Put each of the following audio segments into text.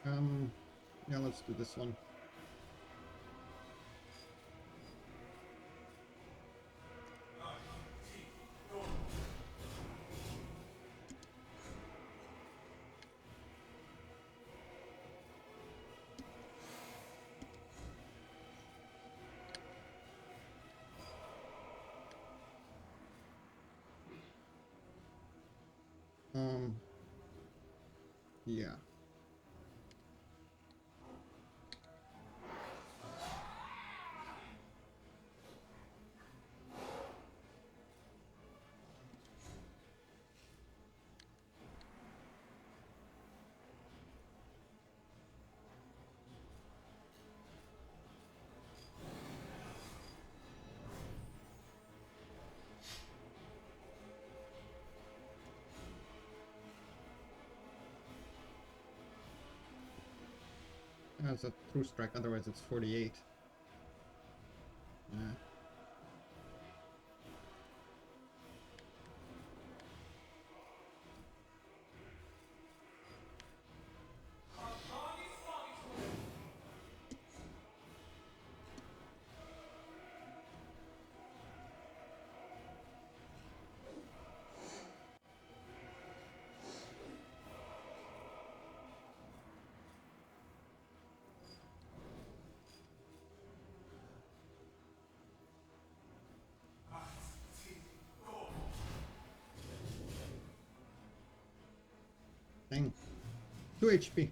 Yeah, let's do this one. Yeah. That's a true strike, otherwise it's 48. Yeah. Dang. 2 HP.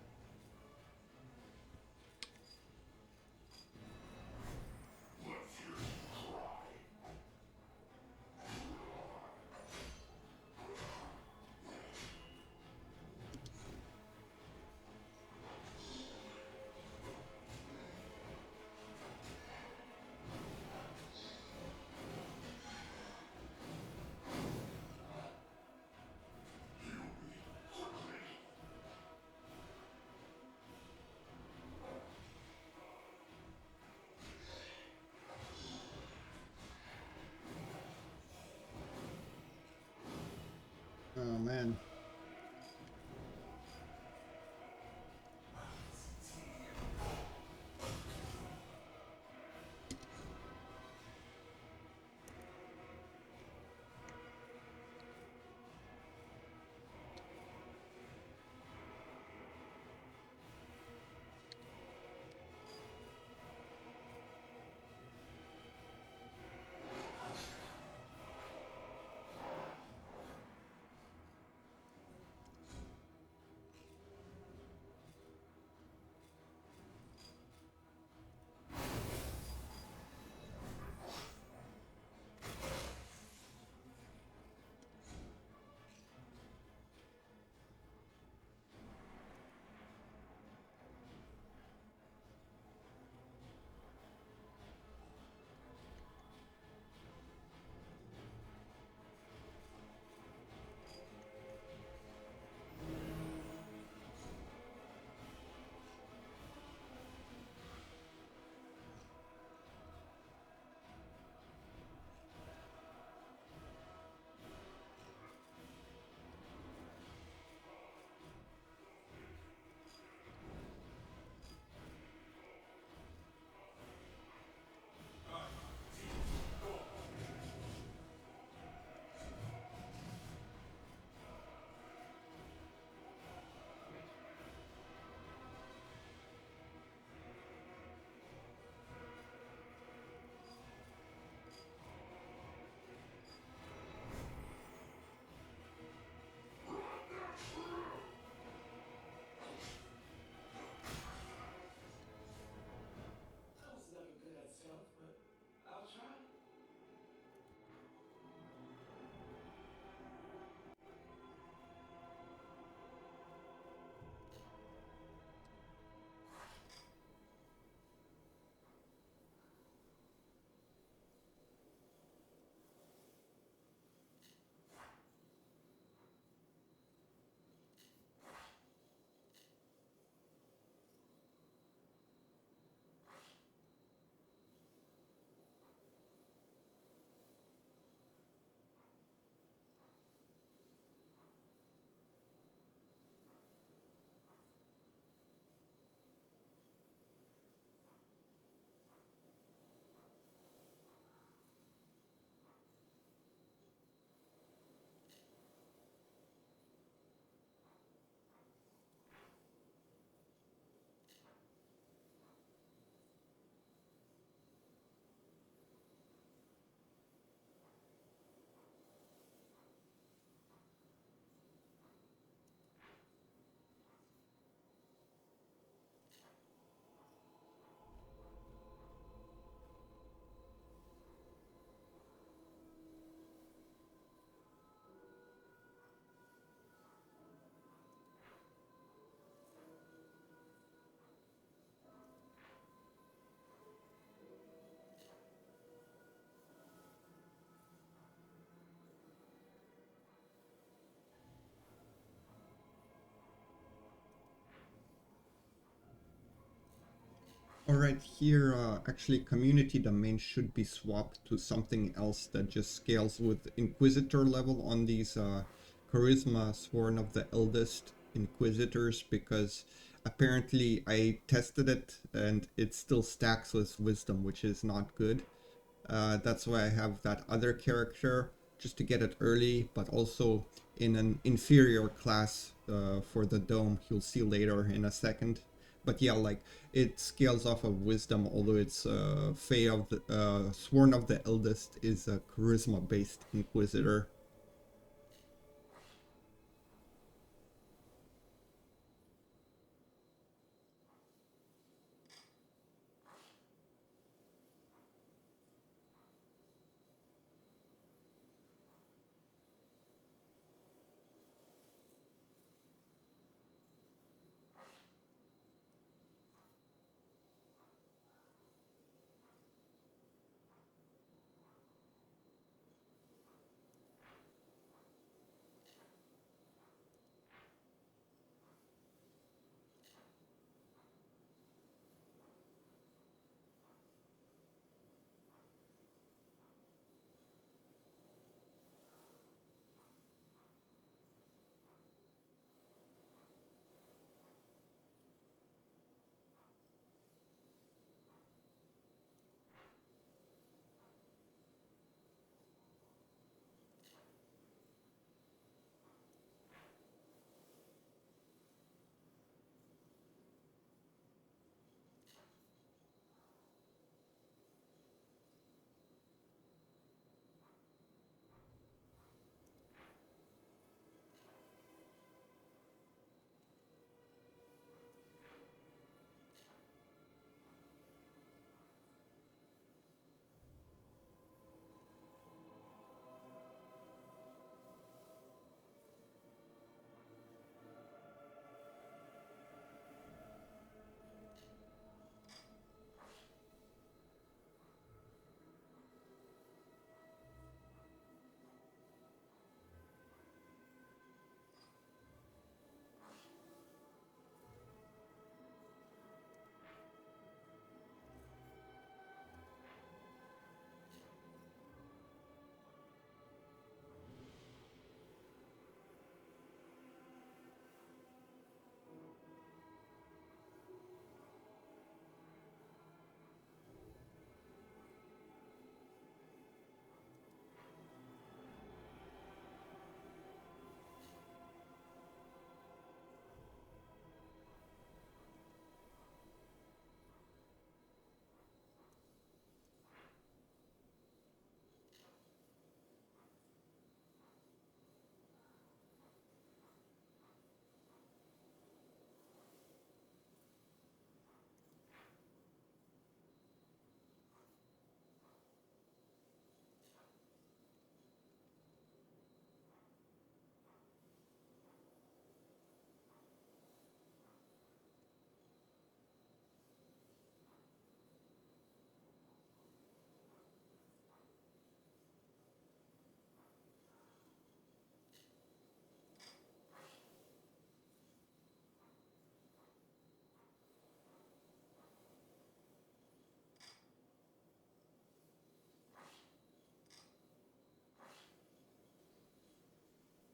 Alright, here actually community domain should be swapped to something else that just scales with Inquisitor level on these Charisma Sworn of the Eldest Inquisitors, because apparently I tested it and it still stacks with Wisdom, which is not good. That's why I have that other character, just to get it early, but also in an inferior class for the dome. You'll see later in a second. But yeah, like it scales off of wisdom, although it's Fey of the Sworn of the Eldest is a charisma based inquisitor.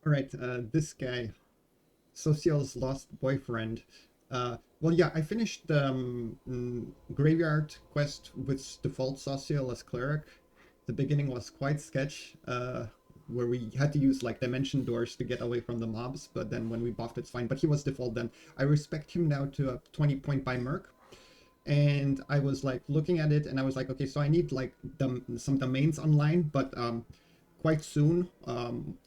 Alright, this guy, Social's lost boyfriend. Well, yeah, I finished the graveyard quest with default Social as cleric. The beginning was quite sketch, where we had to use like dimension doors to get away from the mobs, but then when we buffed, it's fine. But he was default then. I respect him now to a 20 point by Merc. And I was like looking at it, and I was like, okay, so I need like some domains online, but quite soon,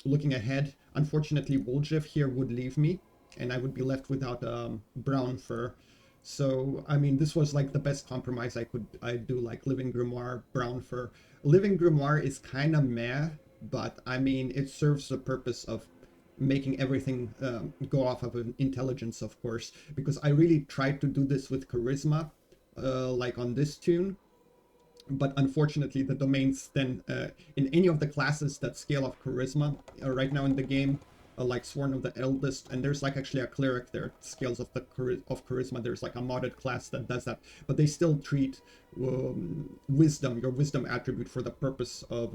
looking ahead, unfortunately, Woljif here would leave me, and I would be left without brown fur. So I mean, this was like the best compromise I do, like Living Grimoire, brown fur. Living Grimoire is kind of meh, but I mean, it serves the purpose of making everything go off of an intelligence, of course, because I really tried to do this with charisma, like on this tune, but unfortunately the domains then in any of the classes that scale of charisma right now in the game, like Sworn of the Eldest, and there's like actually a cleric there, Scales of the of Charisma. There's like a modded class that does that, but they still treat wisdom, your wisdom attribute, for the purpose of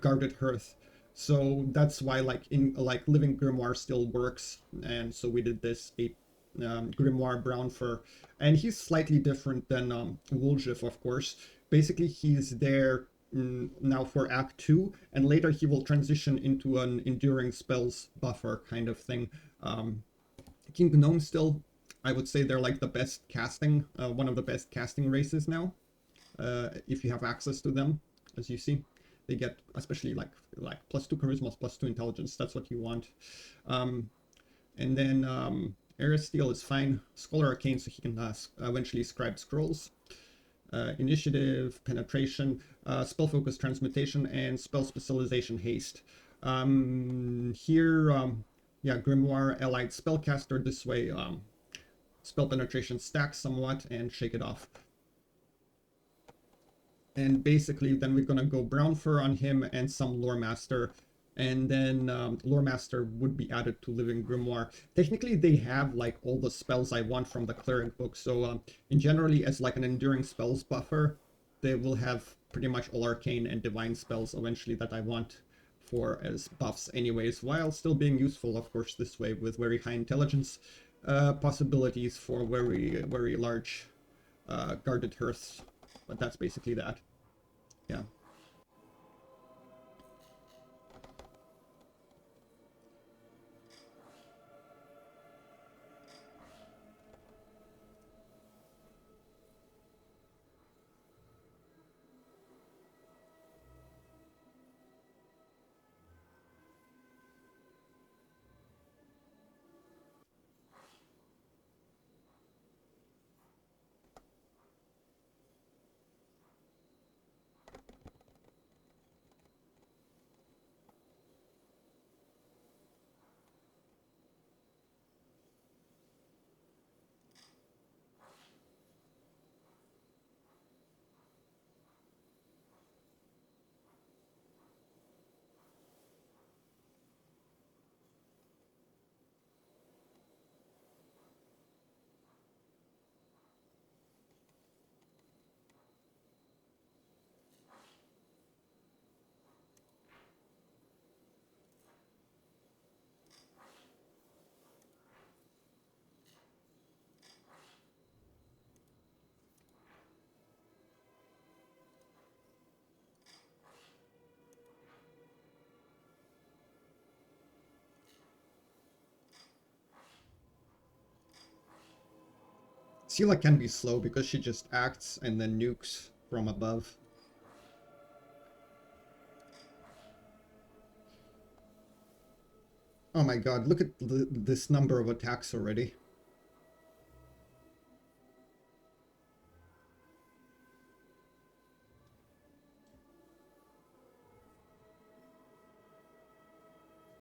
Guarded Hearth. So that's why like Living Grimoire still works, and so we did this Grimoire Brown Fur, and he's slightly different than Woljif, of course. Basically, he's there now for Act 2, and later he will transition into an Enduring Spells buffer kind of thing. King Gnome still, I would say they're like the best casting, one of the best casting races now, if you have access to them, as you see. They get, especially like +2 charisma, +2 intelligence. That's what you want. And then Aristeel is fine. Scholar Arcane, so he can eventually scribe scrolls. Initiative, penetration, spell focus, transmutation, and spell specialization, haste. Here, yeah, Grimoire, allied spellcaster. This way, spell penetration stacks somewhat and shake it off. And basically then we're gonna go Brown Fur on him and some Lore Master, and then Lore Master would be added to Living Grimoire. Technically they have like all the spells I want from the Cleric book, so in generally as like an Enduring Spells buffer, they will have pretty much all Arcane and Divine spells eventually that I want for as buffs anyways, while still being useful of course this way with very high intelligence possibilities for very large Guarded Hearths. But that's basically that. Yeah. Sela can be slow because she just acts and then nukes from above. Oh my god, look at this number of attacks already.